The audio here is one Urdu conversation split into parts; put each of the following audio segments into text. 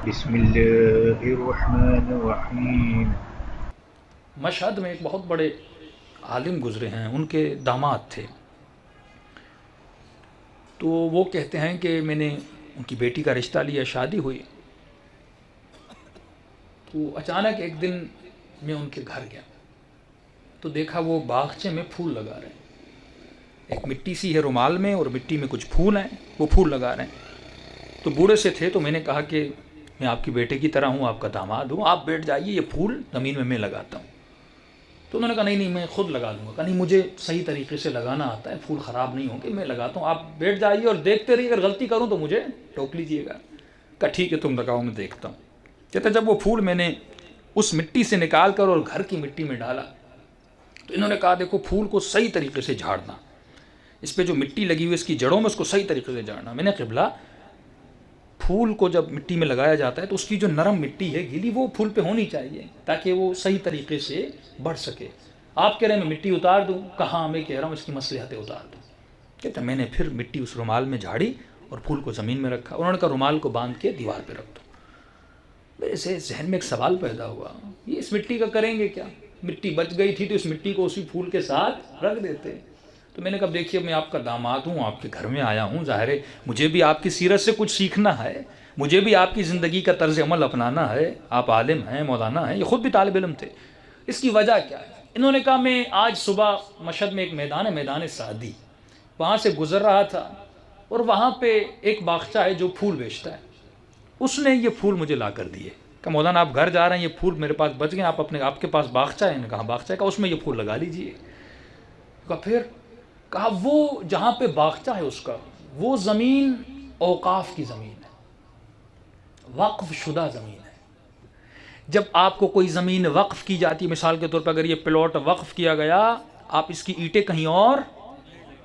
بسم اللہ الرحمن الرحیم۔ مشہد میں ایک بہت بڑے عالم گزرے ہیں، ان کے داماد تھے، تو وہ کہتے ہیں کہ میں نے ان کی بیٹی کا رشتہ لیا، شادی ہوئی، تو اچانک ایک دن میں ان کے گھر گیا تو دیکھا وہ باغچے میں پھول لگا رہے ہیں، ایک مٹی سی ہے رومال میں اور مٹی میں کچھ پھول ہیں، وہ پھول لگا رہے ہیں۔ تو بوڑھے سے تھے، تو میں نے کہا کہ میں آپ کی بیٹے کی طرح ہوں، آپ کا داماد ہوں، آپ بیٹھ جائیے، یہ پھول زمین میں لگاتا ہوں۔ تو انہوں نے کہا نہیں میں خود لگا دوں گا، کہا نہیں مجھے صحیح طریقے سے لگانا آتا ہے، پھول خراب نہیں ہوں گے، میں لگاتا ہوں، آپ بیٹھ جائیے اور دیکھتے رہیے، اگر غلطی کروں تو مجھے ٹوک لیجیے گا۔ کہا ٹھیک ہے تم لگاؤ، میں دیکھتا ہوں۔ کہتے جب وہ پھول میں نے اس مٹی سے نکال کر اور گھر کی مٹی میں ڈالا تو انہوں نے کہا دیکھو پھول کو صحیح طریقے سے جھاڑنا، اس پہ جو مٹی لگی ہوئی اس کی جڑوں میں اس کو صحیح طریقے سے جھاڑنا۔ میں نے قبلہ پھول کو جب مٹی میں لگایا جاتا ہے تو اس کی جو نرم مٹی ہے گیلی وہ پھول پہ ہونی چاہیے تاکہ وہ صحیح طریقے سے بڑھ سکے۔ آپ کہہ رہے ہیں میں مٹی اتار دوں، کہاں میں کہہ رہا ہوں اس کی مصلحتیں اتار دوں۔ کہتے میں نے پھر مٹی اس رومال میں جھاڑی اور پھول کو زمین میں رکھا۔ انہوں نے کہا رومال کو باندھ کے دیوار پہ رکھ دو۔ میرے سے ذہن میں ایک سوال پیدا ہوا، یہ اس مٹی کا کریں گے کیا؟ مٹی بچ گئی تھی تو اس مٹی کو اسی پھول کے ساتھ رکھ دیتے۔ تو میں نے کہا دیکھیے میں آپ کا داماد ہوں، آپ کے گھر میں آیا ہوں، ظاہر ہے مجھے بھی آپ کی سیرت سے کچھ سیکھنا ہے، مجھے بھی آپ کی زندگی کا طرز عمل اپنانا ہے، آپ عالم ہیں، مولانا ہیں، یہ خود بھی طالب علم تھے، اس کی وجہ کیا ہے؟ انہوں نے کہا میں آج صبح مشہد میں ایک میدان ہے، میدان سعدی، وہاں سے گزر رہا تھا اور وہاں پہ ایک باغچہ ہے جو پھول بیچتا ہے، اس نے یہ پھول مجھے لا کر دیے۔ کہ مولانا آپ گھر جا رہے ہیں، یہ پھول میرے پاس بچ گئے، آپ کے پاس باغچہ ہے؟ نے کہا باغچہ ہے، کہا اس میں یہ پھول لگا لیجئے۔ کہا پھر؟ کہا وہ جہاں پہ باغچہ ہے اس کا وہ زمین اوقاف کی زمین ہے، وقف شدہ زمین ہے۔ جب آپ کو کوئی زمین وقف کی جاتی ہے، مثال کے طور پر اگر یہ پلاٹ وقف کیا گیا، آپ اس کی اینٹیں کہیں اور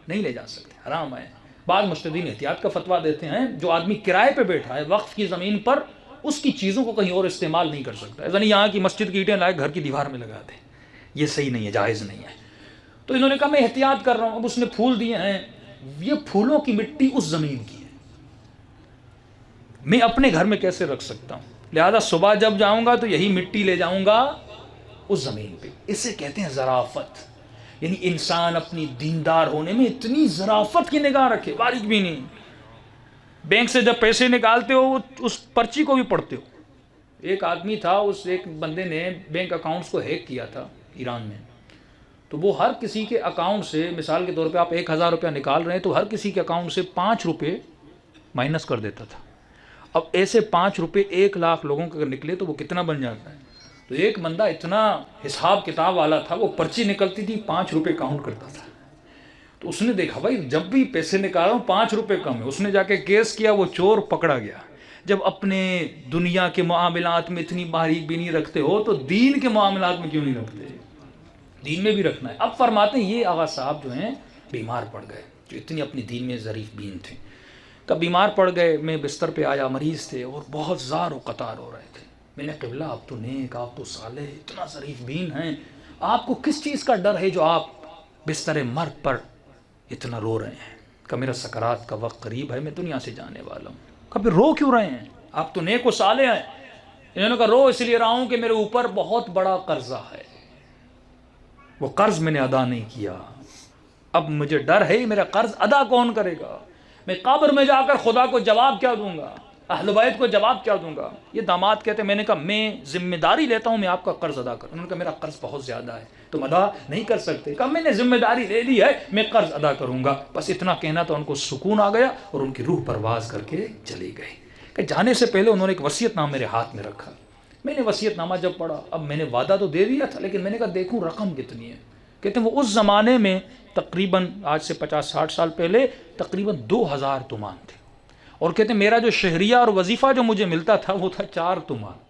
نہیں لے جا سکتے، حرام ہے۔ بعض مجتہدین احتیاط کا فتویٰ دیتے ہیں جو آدمی کرائے پہ بیٹھا ہے وقف کی زمین پر، اس کی چیزوں کو کہیں اور استعمال نہیں کر سکتا، ایسا نہیں یہاں کی مسجد کی اینٹیں لائے گھر کی دیوار میں لگا دیں، یہ صحیح نہیں ہے، جائز نہیں ہے۔ تو انہوں نے کہا میں احتیاط کر رہا ہوں، اب اس نے پھول دیے ہیں، یہ پھولوں کی مٹی اس زمین کی ہے، میں اپنے گھر میں کیسے رکھ سکتا ہوں؟ لہذا صبح جب جاؤں گا تو یہی مٹی لے جاؤں گا اس زمین پہ۔ اسے کہتے ہیں ظرافت، یعنی انسان اپنی دیندار ہونے میں اتنی ظرافت کی نگاہ رکھے، باریک بھی نہیں۔ بینک سے جب پیسے نکالتے ہو اس پرچی کو بھی پڑھتے ہو۔ ایک آدمی تھا، اس ایک بندے نے بینک اکاؤنٹس کو ہیک کیا تھا ایران میں، تو وہ ہر کسی کے اکاؤنٹ سے، مثال کے طور پہ آپ 1000 روپیہ نکال رہے ہیں تو ہر کسی کے اکاؤنٹ سے 5 روپے مائنس کر دیتا تھا۔ اب ایسے 5 روپے 1,00,000 لوگوں کے اگر نکلے تو وہ کتنا بن جاتا ہے؟ تو ایک بندہ اتنا حساب کتاب والا تھا، وہ پرچی نکلتی تھی 5 روپے کاؤنٹ کرتا تھا۔ تو اس نے دیکھا بھائی جب بھی پیسے نکال رہا ہوں 5 روپے کم ہے، اس نے جا کے کیس کیا، وہ چور پکڑا گیا۔ جب اپنے دنیا کے معاملات میں اتنی باریک بھی نہیں رکھتے ہو تو دین کے معاملات میں کیوں نہیں رکھتے؟ دین میں بھی رکھنا ہے۔ اب فرماتے ہیں یہ آغا صاحب جو ہیں بیمار پڑ گئے، جو اتنی اپنی دین میں ظریف بین تھے، کب بیمار پڑ گئے، میں بستر پہ آیا، مریض تھے اور بہت زار و قطار ہو رہے تھے۔ میں نے قبلہ آپ تو نیک، آپ تو صالح، اتنا ظریف بین ہیں، آپ کو کس چیز کا ڈر ہے جو آپ بستر مرگ پر اتنا رو رہے ہیں؟ کہ میرا سکرات کا وقت قریب ہے، میں دنیا سے جانے والا ہوں۔ کہ پھر رو کیوں رہے ہیں؟ آپ تو نیک و صالح ہیں۔ انہوں نے کہا رو اس لیے رہا ہوں کہ میرے اوپر بہت بڑا قرضہ ہے، وہ قرض میں نے ادا نہیں کیا، اب مجھے ڈر ہے میرا قرض ادا کون کرے گا؟ میں قبر میں جا کر خدا کو جواب کیا دوں گا؟ اہل بیت کو جواب کیا دوں گا؟ یہ داماد کہتے ہیں میں نے کہا میں ذمہ داری لیتا ہوں، میں آپ کا قرض ادا کروں۔ انہوں نے کہا میرا قرض بہت زیادہ ہے، تم ادا نہیں کر سکتے۔ کہا میں نے ذمہ داری لے لی ہے، میں قرض ادا کروں گا۔ بس اتنا کہنا تو ان کو سکون آ گیا اور ان کی روح پرواز کر کے چلی گئی۔ کہ جانے سے پہلے انہوں نے ایک وصیت نامہ میرے ہاتھ میں رکھا، میں نے وصیت نامہ جب پڑھا، اب میں نے وعدہ تو دے دیا تھا لیکن میں نے کہا دیکھوں رقم کتنی ہے۔ کہتے ہیں وہ اس زمانے میں تقریباً آج سے 50-60 سال پہلے تقریباً 2000 تومان تھے، اور کہتے ہیں میرا جو شہریہ اور وظیفہ جو مجھے ملتا تھا وہ تھا 4 تومان،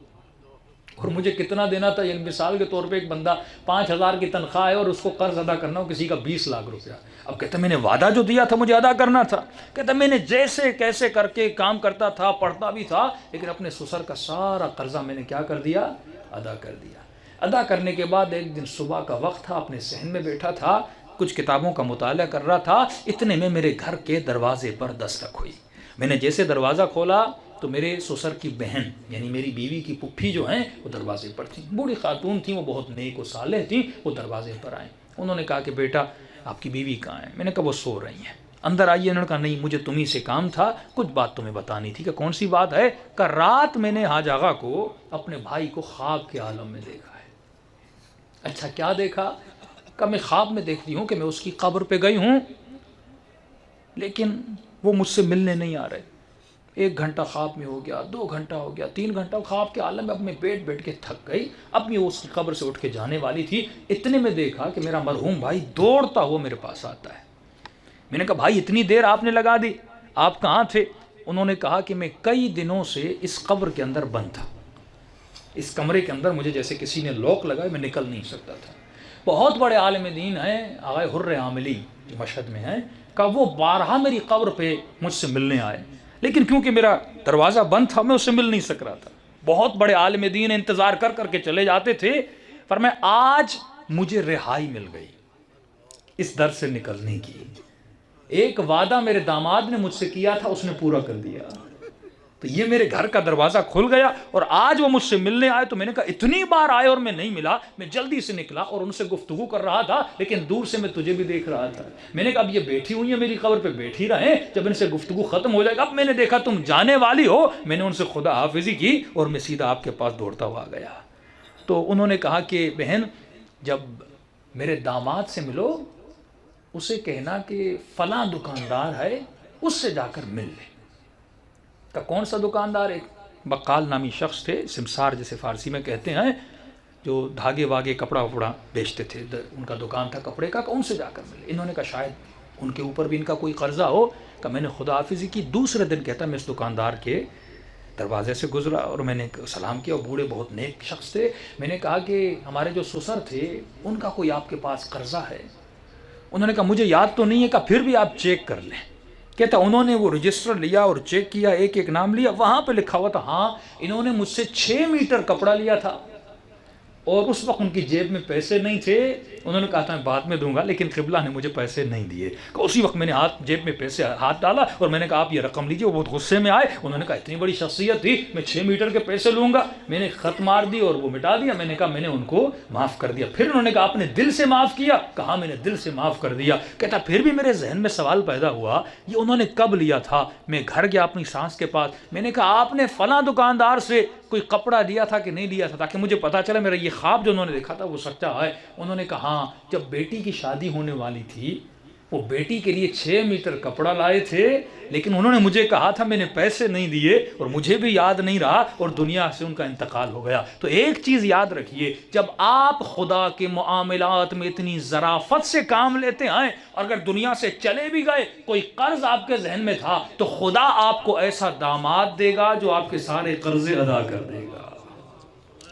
اور مجھے کتنا دینا تھا؟ یعنی مثال کے طور پہ ایک بندہ 5000 کی تنخواہ ہے اور اس کو قرض ادا کرنا ہو کسی کا 20 لاکھ روپیہ۔ اب کہتے ہیں میں نے وعدہ جو دیا تھا مجھے ادا کرنا تھا۔ کہتے ہیں میں نے جیسے کیسے کر کے کام کرتا تھا، پڑھتا بھی تھا، لیکن اپنے سسر کا سارا قرضہ میں نے کیا کر دیا؟ ادا کر دیا۔ ادا کرنے کے بعد ایک دن صبح کا وقت تھا، اپنے صحن میں بیٹھا تھا، کچھ کتابوں کا مطالعہ کر رہا تھا، اتنے میں میرے گھر کے دروازے پر دستک ہوئی۔ میں نے جیسے دروازہ کھولا تو میرے سسر کی بہن یعنی میری بیوی کی پھپھی جو ہیں وہ دروازے پر تھیں، بوڑھی خاتون تھیں، وہ بہت نیک و صالح تھیں، وہ دروازے پر آئیں۔ انہوں نے کہا کہ بیٹا آپ کی بیوی کہاں ہے؟ میں نے کہا وہ سو رہی ہیں، اندر آئیے۔ انہوں نے کہا نہیں مجھے تمہیں سے کام تھا، کچھ بات تمہیں بتانی تھی۔ کہ کون سی بات ہے؟ کہ رات میں نے حاج آغا کو اپنے بھائی کو خواب کے عالم میں دیکھا ہے۔ اچھا کیا دیکھا؟ کہ میں خواب میں دیکھتی ہوں کہ میں اس کی قبر پہ گئی ہوں لیکن وہ مجھ سے ملنے نہیں آ رہے۔ 1 گھنٹہ خواب میں ہو گیا، 2 گھنٹہ ہو گیا، 3 گھنٹہ خواب کے عالم میں، اب میں بیٹھ کے تھک گئی۔ اب میں اس کی قبر سے اٹھ کے جانے والی تھی، اتنے میں دیکھا کہ میرا مرحوم بھائی دوڑتا ہوا میرے پاس آتا ہے۔ میں نے کہا بھائی اتنی دیر آپ نے لگا دی، آپ کہاں تھے؟ انہوں نے کہا کہ میں کئی دنوں سے اس قبر کے اندر بند تھا، اس کمرے کے اندر مجھے جیسے کسی نے لاک لگایا، میں نکل نہیں سکتا تھا۔ بہت بڑے عالم دین ہیں آغا حر عاملی جو مشہد میں ہیں، کہ وہ بارہا میری قبر پہ مجھ سے ملنے آئے، لیکن کیونکہ میرا دروازہ بند تھا میں اس سے مل نہیں سک رہا تھا۔ بہت بڑے عالم دین انتظار کر کے چلے جاتے تھے، فرمایا آج مجھے رہائی مل گئی اس در سے نکلنے کی۔ ایک وعدہ میرے داماد نے مجھ سے کیا تھا، اس نے پورا کر دیا، تو یہ میرے گھر کا دروازہ کھل گیا اور آج وہ مجھ سے ملنے آئے۔ تو میں نے کہا اتنی بار آئے اور میں نہیں ملا، میں جلدی سے نکلا اور ان سے گفتگو کر رہا تھا، لیکن دور سے میں تجھے بھی دیکھ رہا تھا۔ میں نے کہا اب یہ بیٹھی ہوئی ہیں میری قبر پہ، بیٹھی رہیں، جب ان سے گفتگو ختم ہو جائے گا۔ اب میں نے دیکھا تم جانے والی ہو، میں نے ان سے خدا حافظی کی اور میں سیدھا آپ کے پاس دوڑتا ہوا گیا۔ تو انہوں نے کہا کہ بہن جب میرے داماد سے ملو اسے کہنا کہ فلاں دکاندار ہے، اس سے جا کر مل لے۔ کہ کون سا دکاندار؟ ایک بقال نامی شخص تھے، سمسار جسے فارسی میں کہتے ہیں، جو دھاگے واگے کپڑا وپڑا بیچتے تھے، ان کا دکان تھا کپڑے کا، کہ ان سے جا کر ملے۔ انہوں نے کہا شاید ان کے اوپر بھی ان کا کوئی قرضہ ہو۔ کہ میں نے خدا حافظی کی، دوسرے دن کہتا میں اس دکاندار کے دروازے سے گزرا اور میں نے سلام کیا، اور بوڑھے بہت نیک شخص تھے۔ میں نے کہا کہ ہمارے جو سسر تھے ان کا کوئی آپ کے پاس قرضہ ہے؟ انہوں نے کہا مجھے یاد تو نہیں ہے، کہ پھر بھی آپ چیک کر لیں۔ کہتا انہوں نے وہ رجسٹر لیا اور چیک کیا، ایک ایک نام لیا، وہاں پہ لکھا ہوا تھا ہاں انہوں نے مجھ سے 6 میٹر کپڑا لیا تھا، اور اس وقت ان کی جیب میں پیسے نہیں تھے۔ انہوں نے کہا تھا میں بعد میں دوں گا، لیکن قبلہ نے مجھے پیسے نہیں دیے۔ کہ اسی وقت میں نے جیب میں پیسے ہاتھ ڈالا اور میں نے کہا آپ یہ رقم لیجیے۔ وہ بہت غصے میں آئے، انہوں نے کہا اتنی بڑی شخصیت تھی، میں 6 میٹر کے پیسے لوں گا؟ میں نے خط مار دی اور وہ مٹا دیا۔ میں نے کہا میں نے ان کو معاف کر دیا۔ پھر انہوں نے کہا آپ نے دل سے معاف کیا؟ کہا میں نے دل سے معاف کر دیا۔ کہتا پھر بھی میرے ذہن میں سوال پیدا ہوا یہ انہوں نے کب لیا تھا؟ میں گھر گیا اپنی سانس کے پاس، میں نے کہا آپ نے فلاں دکاندار سے کوئی کپڑا لیا تھا کہ نہیں لیا تھا، تاکہ مجھے پتا چلے میرا یہ خواب جو انہوں نے دیکھا تھا وہ سچا ہے۔ انہوں نے کہا ہاں جب بیٹی کی شادی ہونے والی تھی وہ بیٹی کے لیے 6 میٹر کپڑا لائے تھے، لیکن انہوں نے مجھے کہا تھا میں نے پیسے نہیں دیے اور مجھے بھی یاد نہیں رہا اور دنیا سے ان کا انتقال ہو گیا۔ تو ایک چیز یاد رکھیے، جب آپ خدا کے معاملات میں اتنی ظرافت سے کام لیتے ہیں اور اگر دنیا سے چلے بھی گئے، کوئی قرض آپ کے ذہن میں تھا، تو خدا آپ کو ایسا داماد دے گا جو آپ کے سارے قرضے ادا کر دے گا۔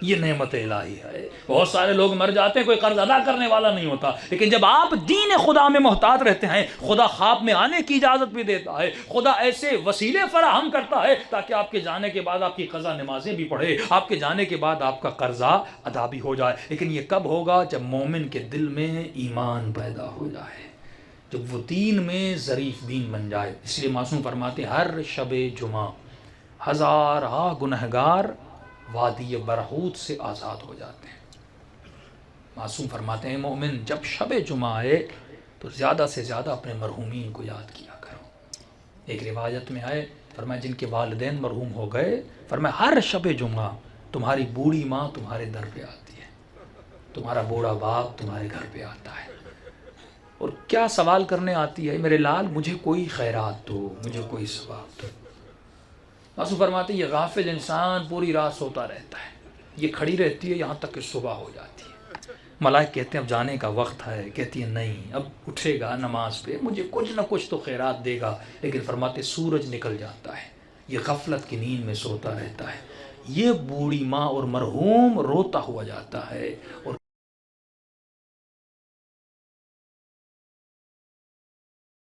یہ نعمت الہی ہے۔ بہت سارے لوگ مر جاتے ہیں، کوئی قرض ادا کرنے والا نہیں ہوتا، لیکن جب آپ دین خدا میں محتاط رہتے ہیں، خدا خواب میں آنے کی اجازت بھی دیتا ہے، خدا ایسے وسیلے فراہم کرتا ہے تاکہ آپ کے جانے کے بعد آپ کی قضا نمازیں بھی پڑھے، آپ کے جانے کے بعد آپ کا قرضہ ادا بھی ہو جائے۔ لیکن یہ کب ہوگا؟ جب مومن کے دل میں ایمان پیدا ہو جائے، جب وہ دین میں ظریف دین بن جائے۔ اس لیے معصوم فرماتے ہیں ہر شب جمعہ ہزارہ گنہگار وادی برہوت سے آزاد ہو جاتے ہیں۔ معصوم فرماتے ہیں مومن جب شب جمعہ آئے تو زیادہ سے زیادہ اپنے مرحومین کو یاد کیا کرو۔ ایک روایت میں آئے، فرمایا جن کے والدین مرحوم ہو گئے، فرمایا ہر شب جمعہ تمہاری بوڑھی ماں تمہارے در پہ آتی ہے، تمہارا بوڑھا باپ تمہارے گھر پہ آتا ہے، اور کیا سوال کرنے آتی ہے؟ میرے لال مجھے کوئی خیرات دو، مجھے کوئی ثواب دو۔ معصوم فرماتے ہیں یہ غافل انسان پوری رات سوتا رہتا ہے، یہ کھڑی رہتی ہے یہاں تک کہ صبح ہو جاتی ہے۔ ملائک کہتے ہیں اب جانے کا وقت ہے، کہتی ہے نہیں اب اٹھے گا نماز پہ، مجھے کچھ نہ کچھ تو خیرات دے گا، لیکن فرماتے سورج نکل جاتا ہے، یہ غفلت کی نیند میں سوتا رہتا ہے، یہ بوڑھی ماں اور مرحوم روتا ہوا جاتا ہے اور